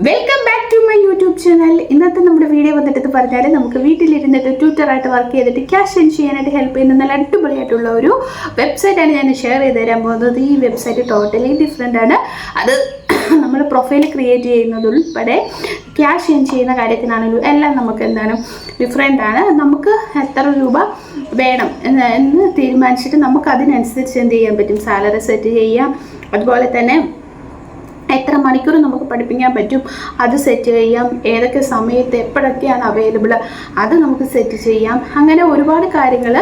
Welcome back to my YouTube channel. ഇന്നത്തെ നമ്മുടെ video വന്നിട്ട് പറഞ്ഞാൽ നമുക്ക് വീട്ടിലിരുന്നിട്ട് ട്യൂറ്ററായിട്ട് വർക്ക് ചെയ്തിട്ട് ക്യാഷ് ഏൺ ചെയ്യാനായിട്ട് ഹെൽപ്പ് ചെയ്യുന്ന നല്ല അടിപൊളിയായിട്ടുള്ള ഒരു വെബ്സൈറ്റാണ് ഞാൻ ഷെയർ ചെയ്ത് തരാൻ പോകുന്നത്. ഈ വെബ്സൈറ്റ് ടോട്ടലി ഡിഫറെൻ്റ് ആണ്. അത് നമ്മൾ പ്രൊഫൈൽ ക്രിയേറ്റ് ചെയ്യുന്നതുൾപ്പെടെ ക്യാഷ് ഏൺ ചെയ്യുന്ന കാര്യത്തിനാണെങ്കിലും എല്ലാം നമുക്ക് എന്താണ് ഡിഫറെൻ്റ് ആണ്. നമുക്ക് എത്ര രൂപ വേണം എന്ന് തീരുമാനിച്ചിട്ട് നമുക്ക് അതിനനുസരിച്ച് എന്ത് ചെയ്യാൻ പറ്റും, സാലറി സെറ്റ് ചെയ്യാം. അതുപോലെ തന്നെ എത്ര മണിക്കൂർ നമുക്ക് പഠിപ്പിക്കാൻ പറ്റും അത് സെറ്റ് ചെയ്യാം. ഏതൊക്കെ സമയത്ത് എപ്പോഴൊക്കെയാണ് അവൈലബിൾ അത് നമുക്ക് സെറ്റ് ചെയ്യാം. അങ്ങനെ ഒരുപാട് കാര്യങ്ങൾ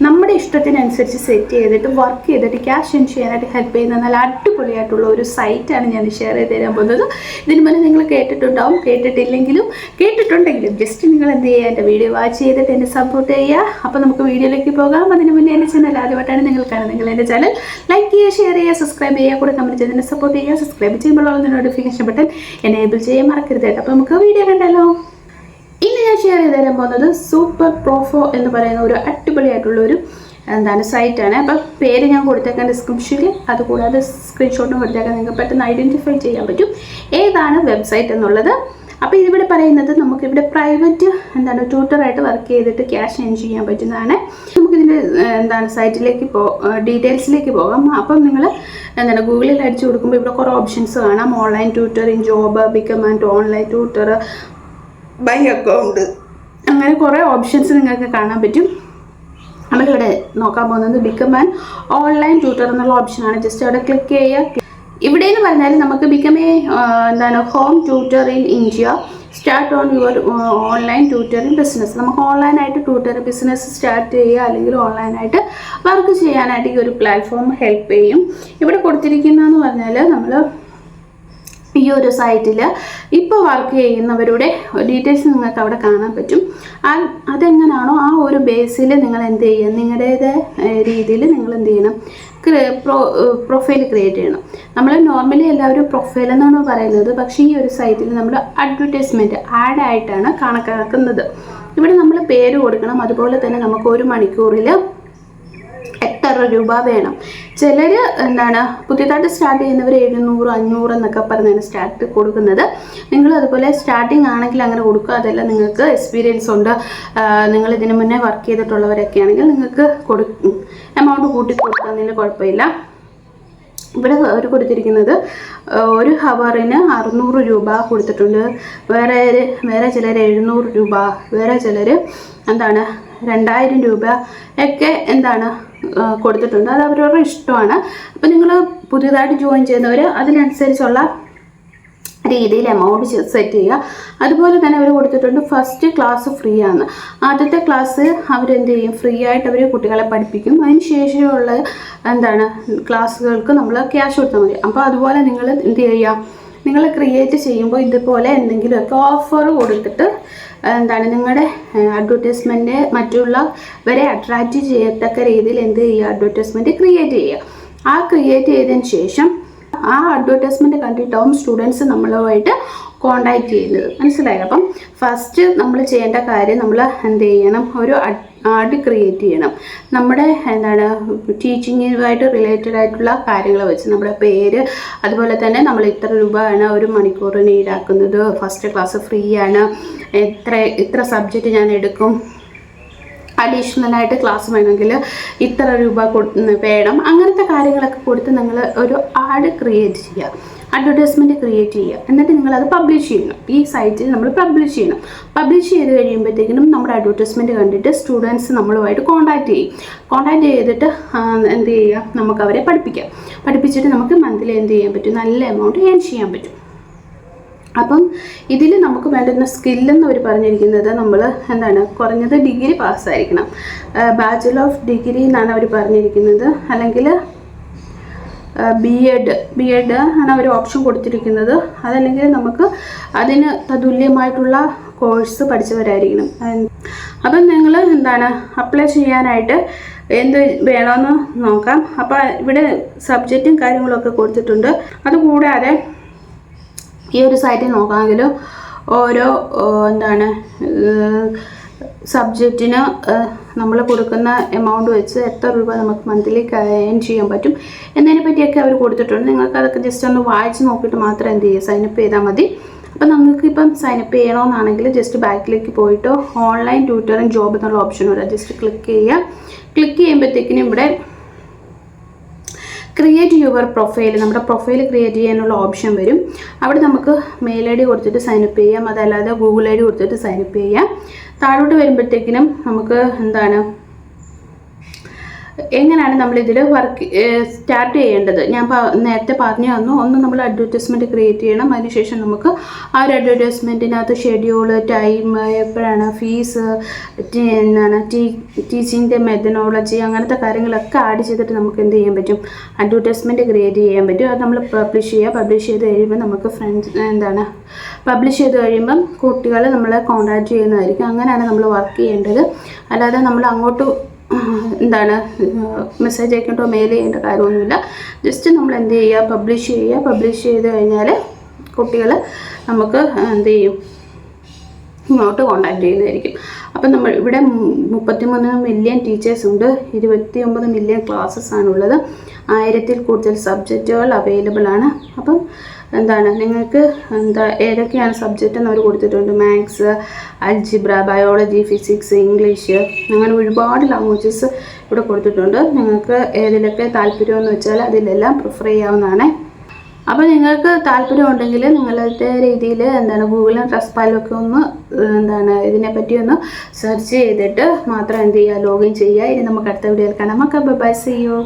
നമ്മുടെ ഇഷ്ടത്തിനനുസരിച്ച് സെറ്റ് ചെയ്തിട്ട് വർക്ക് ചെയ്തിട്ട് ക്യാഷ് ഏൺ ചെയ്യാനായിട്ട് ഹെൽപ്പ് ചെയ്യുന്ന നല്ല അടിപൊളിയായിട്ടുള്ള ഒരു സൈറ്റാണ് ഞാൻ ഷെയർ ചെയ്ത് തരാൻ പോകുന്നത്. ഇതിന് മുന്നേ നിങ്ങൾ കേട്ടിട്ടുണ്ടാവും, കേട്ടിട്ടുണ്ടെങ്കിലും ജസ്റ്റ് നിങ്ങൾ എന്ത് ചെയ്യുക, എൻ്റെ വീഡിയോ വാച്ച് ചെയ്തിട്ട് എന്നെ സപ്പോർട്ട് ചെയ്യുക. അപ്പോൾ നമുക്ക് വീഡിയോയിലേക്ക് പോകാം. അതിന് മുന്നേ എൻ്റെ ചാനൽ ആദ്യമായിട്ടാണ് നിങ്ങൾ കാണുന്നതെങ്കിൽ എൻ്റെ ചാനൽ ലൈക്ക് ചെയ്യുക, ഷെയർ ചെയ്യുക, സബ്സ്ക്രൈബ് ചെയ്യുക, കൂടെ കമൻറ്റ് ചെയ്ത് എന്നെ സപ്പോർട്ട് ചെയ്യുക. സബ്സ്ക്രൈബ് ചെയ്യുമ്പോൾ നോട്ടിഫിക്കേഷൻ ബട്ടൺ എനേബിൾ ചെയ്യാൻ മറക്കരുത്. അപ്പോൾ നമുക്ക് വീഡിയോ കണ്ടല്ലോ. ഇന്ന് ഞാൻ ഷെയർ ചെയ്ത് തരാൻ പോകുന്നത് സൂപ്പർ പ്രൊഫോ എന്ന് പറയുന്ന ഒരു അടിപൊളിയായിട്ടുള്ള ഒരു സൈറ്റാണ്. അപ്പം പേര് ഞാൻ കൊടുത്തേക്കാൻ ഡിസ്ക്രിപ്ഷനിൽ, അതുകൂടാതെ സ്ക്രീൻഷോട്ടും കൊടുത്തേക്കാൻ നിങ്ങൾക്ക് പെട്ടെന്ന് ഐഡൻറ്റിഫൈ ചെയ്യാൻ പറ്റും ഏതാണ് വെബ്സൈറ്റ് എന്നുള്ളത്. അപ്പോൾ ഇതിവിടെ പറയുന്നത് നമുക്കിവിടെ പ്രൈവറ്റ് ട്യൂട്ടറായിട്ട് വർക്ക് ചെയ്തിട്ട് ക്യാഷ് ഏൺ ചെയ്യാൻ പറ്റുന്നതാണ്. നമുക്കിതിൻ്റെ സൈറ്റിലേക്ക് ഡീറ്റെയിൽസിലേക്ക് പോകാം. അപ്പം നിങ്ങൾ ഗൂഗിളിൽ അടിച്ചു കൊടുക്കുമ്പോൾ ഇവിടെ കുറേ ഓപ്ഷൻസ് കാണാം. Online tutoring, job, become and online tutor, buy account, അങ്ങനെ കുറേ ഓപ്ഷൻസ് നിങ്ങൾക്ക് കാണാൻ പറ്റും. നമ്മളിവിടെ നോക്കാൻ പോകുന്നത് ബിക്കം ആൻഡ് ഓൺലൈൻ ട്യൂട്ടർ എന്നുള്ള ഓപ്ഷനാണ്. ജസ്റ്റ് അവിടെ ക്ലിക്ക് ചെയ്യുക. ഇവിടെ എന്ന് പറഞ്ഞാൽ നമുക്ക് become A home tutor in India, start on your online tutoring business. നമുക്ക് ഓൺലൈനായിട്ട് ട്യൂട്ടർ ബിസിനസ് സ്റ്റാർട്ട് ചെയ്യുക അല്ലെങ്കിൽ ഓൺലൈനായിട്ട് വർക്ക് ചെയ്യാനായിട്ട് ഈ ഒരു പ്ലാറ്റ്ഫോം ഹെൽപ്പ് ചെയ്യും. ഇവിടെ കൊടുത്തിരിക്കുന്നതെന്ന് പറഞ്ഞാൽ നമ്മൾ ഈ ഒരു സൈറ്റിൽ ഇപ്പോൾ വർക്ക് ചെയ്യുന്നവരുടെ ഡീറ്റെയിൽസ് നിങ്ങൾക്ക് അവിടെ കാണാൻ പറ്റും. അതെങ്ങനെയാണോ ആ ഒരു ബേസിൽ നിങ്ങൾ എന്ത് ചെയ്യുക, നിങ്ങളുടേത് രീതിയിൽ നിങ്ങൾ എന്ത് ചെയ്യണം, പ്രൊഫൈൽ ക്രിയേറ്റ് ചെയ്യണം. നമ്മൾ നോർമലി എല്ലാവരും പ്രൊഫൈൽ എന്നാണ് പറയുന്നത്, പക്ഷേ ഈ ഒരു സൈറ്റിൽ നമ്മൾ അഡ്വർടൈസ്മെൻറ്റ് ആഡായിട്ടാണ് കണക്കാക്കുന്നത്. ഇവിടെ നമ്മൾ പേര് കൊടുക്കണം. അതുപോലെ തന്നെ നമുക്ക് ഒരു മണിക്കൂറിൽ എത്ര രൂപ വേണം. ചിലർ പുതിയതായിട്ട് സ്റ്റാർട്ട് ചെയ്യുന്നവർ 700, 500 എന്നൊക്കെ പറഞ്ഞാണ് സ്റ്റാർട്ട് കൊടുക്കുന്നത്. നിങ്ങൾ അതുപോലെ സ്റ്റാർട്ടിങ് ആണെങ്കിൽ അങ്ങനെ കൊടുക്കുക. അതെല്ലാം നിങ്ങൾക്ക് എക്സ്പീരിയൻസ് ഉണ്ട്, നിങ്ങൾ ഇതിന് മുന്നേ വർക്ക് ചെയ്തിട്ടുള്ളവരൊക്കെ ആണെങ്കിൽ നിങ്ങൾക്ക് എമൗണ്ട് കൂട്ടി കൊടുക്കുന്നതിന് കുഴപ്പമില്ല. ഇവിടെ അവർ കൊടുത്തിരിക്കുന്നത് ഒരു ഹവറിന് 600 രൂപ കൊടുത്തിട്ടുണ്ട്. വേറെ ചിലർ 700 രൂപ, വേറെ ചിലർ 2000 രൂപ ഒക്കെ കൊടുത്തിട്ടുണ്ട്. അത് അവരവരുടെ ഇഷ്ടമാണ്. അപ്പോൾ നിങ്ങൾ പുതിയതായിട്ട് ജോയിൻ ചെയ്യുന്നവർ അതിനനുസരിച്ചുള്ള രീതിയിൽ എമൗണ്ട് സെറ്റ് ചെയ്യുക. അതുപോലെ തന്നെ അവർ കൊടുത്തിട്ടുണ്ട് ഫസ്റ്റ് ക്ലാസ് ഫ്രീ ആണ്. ആദ്യത്തെ ക്ലാസ് അവരെന്ത് ചെയ്യും, ഫ്രീ ആയിട്ട് അവർ കുട്ടികളെ പഠിപ്പിക്കും. അതിന് ശേഷമുള്ള ക്ലാസ്സുകൾക്ക് നമ്മൾ ക്യാഷ് കൊടുത്താൽ മതി. അപ്പോൾ അതുപോലെ നിങ്ങൾ എന്ത് ചെയ്യുക, നിങ്ങൾ ക്രിയേറ്റ് ചെയ്യുമ്പോൾ ഇതുപോലെ എന്തെങ്കിലുമൊക്കെ ഓഫർ കൊടുത്തിട്ട് നിങ്ങളുടെ അഡ്വർടൈസ്മെൻറ്റ് മറ്റുള്ളവരെ അട്രാക്റ്റ് ചെയ്യത്തക്ക രീതിയിൽ എന്ത് ചെയ്യുക, അഡ്വർടൈസ്മെൻറ്റ് ക്രിയേറ്റ് ചെയ്യുക. ആ ക്രിയേറ്റ് ചെയ്തതിന് ശേഷം ആ അഡ്വർടൈസ്മെൻറ്റ് കണ്ടിട്ടാവും സ്റ്റുഡൻസ് നമ്മളുമായിട്ട് കോണ്ടാക്ട് ചെയ്യുന്നത്. മനസ്സിലായി? അപ്പം ഫസ്റ്റ് നമ്മൾ ചെയ്യേണ്ട കാര്യം, നമ്മൾ എന്ത് ചെയ്യണം, ഒരു ആഡ് ക്രിയേറ്റ് ചെയ്യണം. നമ്മുടെ ടീച്ചിങ്ങുമായിട്ട് റിലേറ്റഡ് ആയിട്ടുള്ള കാര്യങ്ങൾ വെച്ച് നമ്മുടെ പേര്, അതുപോലെ തന്നെ നമ്മൾ ഇത്ര രൂപയാണ് ഒരു മണിക്കൂറിന് ഈടാക്കുന്നത്, ഫസ്റ്റ് ക്ലാസ് ഫ്രീ ആണ്, ഇത്ര സബ്ജക്റ്റ് ഞാൻ എടുക്കും, അഡീഷണലായിട്ട് ക്ലാസ് വേണമെങ്കിൽ ഇത്ര രൂപ വേണം, അങ്ങനത്തെ കാര്യങ്ങളൊക്കെ കൊടുത്ത് നിങ്ങൾ ഒരു ആഡ് ക്രിയേറ്റ് ചെയ്യുക, അഡ്വർടൈസ്മെൻറ്റ് ക്രിയേറ്റ് ചെയ്യുക. എന്നിട്ട് നിങ്ങളത് പബ്ലിഷ് ചെയ്യണം. ഈ സൈറ്റിൽ നമ്മൾ പബ്ലിഷ് ചെയ്യണം. പബ്ലിഷ് ചെയ്ത് കഴിയുമ്പോഴത്തേക്കിനും നമ്മുടെ അഡ്വർടൈസ്മെൻറ്റ് കണ്ടിട്ട് സ്റ്റുഡൻസ് നമ്മളുമായിട്ട് കോണ്ടാക്ട് ചെയ്തിട്ട് എന്ത് ചെയ്യുക, നമുക്ക് അവരെ പഠിപ്പിച്ചിട്ട് നമുക്ക് മന്ത്ലി എന്ത് ചെയ്യാൻ പറ്റും, നല്ല എമൗണ്ട് ഏൺ ചെയ്യാൻ പറ്റും. അപ്പം ഇതിൽ നമുക്ക് വേണ്ടുന്ന സ്കില്ലെന്ന് അവർ പറഞ്ഞിരിക്കുന്നത് നമ്മൾ കുറഞ്ഞത് ഡിഗ്രി പാസ്സായിരിക്കണം. ബാച്ചുലർ ഓഫ് ഡിഗ്രി എന്നാണ് അവർ പറഞ്ഞിരിക്കുന്നത്. അല്ലെങ്കിൽ ബി എഡ് ആണ് അവർ ഓപ്ഷൻ കൊടുത്തിരിക്കുന്നത്. അതല്ലെങ്കിൽ നമുക്ക് അതിന് തതുല്യമായിട്ടുള്ള കോഴ്സ് പഠിച്ചവരായിരിക്കണം. അപ്പം നിങ്ങൾ അപ്ലൈ ചെയ്യാനായിട്ട് എന്ത് വേണമെന്ന് നോക്കാം. അപ്പോൾ ഇവിടെ സബ്ജക്റ്റും കാര്യങ്ങളൊക്കെ കൊടുത്തിട്ടുണ്ട്. അതുകൂടാതെ ഈ ഒരു സൈറ്റിൽ നോക്കാമെങ്കിലും ഓരോ സബ്ജക്റ്റിന് നമ്മൾ കൊടുക്കുന്ന എമൗണ്ട് വെച്ച് എത്ര രൂപ നമുക്ക് മന്ത്ലി ഏൺ ചെയ്യാൻ പറ്റും എന്നതിനെ പറ്റിയൊക്കെ അവർ കൊടുത്തിട്ടുണ്ട്. നിങ്ങൾക്ക് അതൊക്കെ ജസ്റ്റ് ഒന്ന് വായിച്ച് നോക്കിയിട്ട് മാത്രം എന്ത് ചെയ്യുക, സൈനപ്പ് ചെയ്താൽ മതി. അപ്പോൾ നമുക്കിപ്പം സൈനപ്പ് ചെയ്യണമെന്നാണെങ്കിൽ ജസ്റ്റ് ബാക്കിലേക്ക് പോയിട്ട് ഓൺലൈൻ ട്യൂട്ടറിങ് ജോബ് എന്നുള്ള ഓപ്ഷൻ വരാം. ജസ്റ്റ് ക്ലിക്ക് ചെയ്യുക. ക്ലിക്ക് ചെയ്യുമ്പോഴത്തേക്കിനും ഇവിടെ ക്രിയേറ്റ് യുവർ പ്രൊഫൈൽ, നമ്മുടെ പ്രൊഫൈൽ ക്രിയേറ്റ് ചെയ്യാനുള്ള ഓപ്ഷൻ വരും. അവിടെ നമുക്ക് മെയിൽ ID കൊടുത്തിട്ട് സൈനപ്പ് ചെയ്യാം, അതല്ലാതെ ഗൂഗിൾ ID കൊടുത്തിട്ട് സൈനപ്പ് ചെയ്യാം. താഴോട്ട് വരുമ്പോഴത്തേക്കിനും നമുക്ക് എന്താണ് എങ്ങനെയാണ് നമ്മളിതിൽ വർക്ക് സ്റ്റാർട്ട് ചെയ്യേണ്ടത് ഞാൻ നേരത്തെ പറഞ്ഞു തന്നു. ഒന്ന് നമ്മൾ അഡ്വർടൈസ്മെൻറ്റ് ക്രിയേറ്റ് ചെയ്യണം. അതിനുശേഷം നമുക്ക് ആ ഒരു അഡ്വർടൈസ്മെൻറ്റിനകത്ത് ഷെഡ്യൂൾ, ടൈം, എപ്പോഴാണ്, ഫീസ്, എന്താണ് ടീച്ചിങ്ങിൻ്റെ മെത്തഡോളജി, അങ്ങനത്തെ കാര്യങ്ങളൊക്കെ ആഡ് ചെയ്തിട്ട് നമുക്ക് എന്ത് ചെയ്യാൻ പറ്റും, അഡ്വർടൈസ്മെൻറ്റ് ക്രിയേറ്റ് ചെയ്യാൻ പറ്റും. അത് നമ്മൾ പബ്ലിഷ് ചെയ്യുക. പബ്ലിഷ് ചെയ്ത് കഴിയുമ്പോൾ നമുക്ക് പബ്ലിഷ് ചെയ്ത് കഴിയുമ്പം കുട്ടികൾ നമ്മളെ കോൺടാക്റ്റ് ചെയ്യുന്നതായിരിക്കും. അങ്ങനെയാണ് നമ്മൾ വർക്ക് ചെയ്യേണ്ടത്. അല്ലാതെ നമ്മൾ അങ്ങോട്ട് മെസ്സേജ് അയക്കേണ്ടോ മെയിൽ ചെയ്യേണ്ട കാര്യമൊന്നുമില്ല. ജസ്റ്റ് നമ്മൾ എന്ത് ചെയ്യുക, പബ്ലിഷ് ചെയ്യുക. പബ്ലിഷ് ചെയ്ത് കഴിഞ്ഞാൽ കുട്ടികൾ നമുക്ക് എന്ത് ചെയ്യും, ഇങ്ങോട്ട് കോൺടാക്ട് ചെയ്യുന്നതായിരിക്കും. അപ്പം നമ്മൾ ഇവിടെ 33 മില്യൺ ടീച്ചേഴ്സ് ഉണ്ട്, 29 മില്യൺ ക്ലാസ്സസ് ആണുള്ളത്, 1000-ൽ കൂടുതൽ സബ്ജക്റ്റുകൾ അവൈലബിൾ ആണ്. അപ്പം നിങ്ങൾക്ക് ഏതൊക്കെയാണ് സബ്ജക്റ്റ് എന്ന് അവർ കൊടുത്തിട്ടുണ്ട്. Maths, algebra, biology, physics, English, അങ്ങനെ ഒരുപാട് ലാംഗ്വേജസ് ഇവിടെ കൊടുത്തിട്ടുണ്ട്. നിങ്ങൾക്ക് ഏതിലൊക്കെ താല്പര്യമെന്ന് വെച്ചാൽ അതിലെല്ലാം പ്രിഫർ ചെയ്യാവുന്നതാണ്. അപ്പോൾ നിങ്ങൾക്ക് താല്പര്യമുണ്ടെങ്കിൽ നിങ്ങളുടെ രീതിയിൽ ഗൂഗിളിലും ട്രസ്റ്റ്പാഡിലൊക്കെ ഒന്ന് ഇതിനെപ്പറ്റി ഒന്ന് സെർച്ച് ചെയ്തിട്ട് മാത്രം എന്ത് ചെയ്യുക, ലോഗിൻ ചെയ്യുക. ഇനി നമുക്ക് അടുത്ത വീഡിയോയിൽ കാണാം. Bye, see U.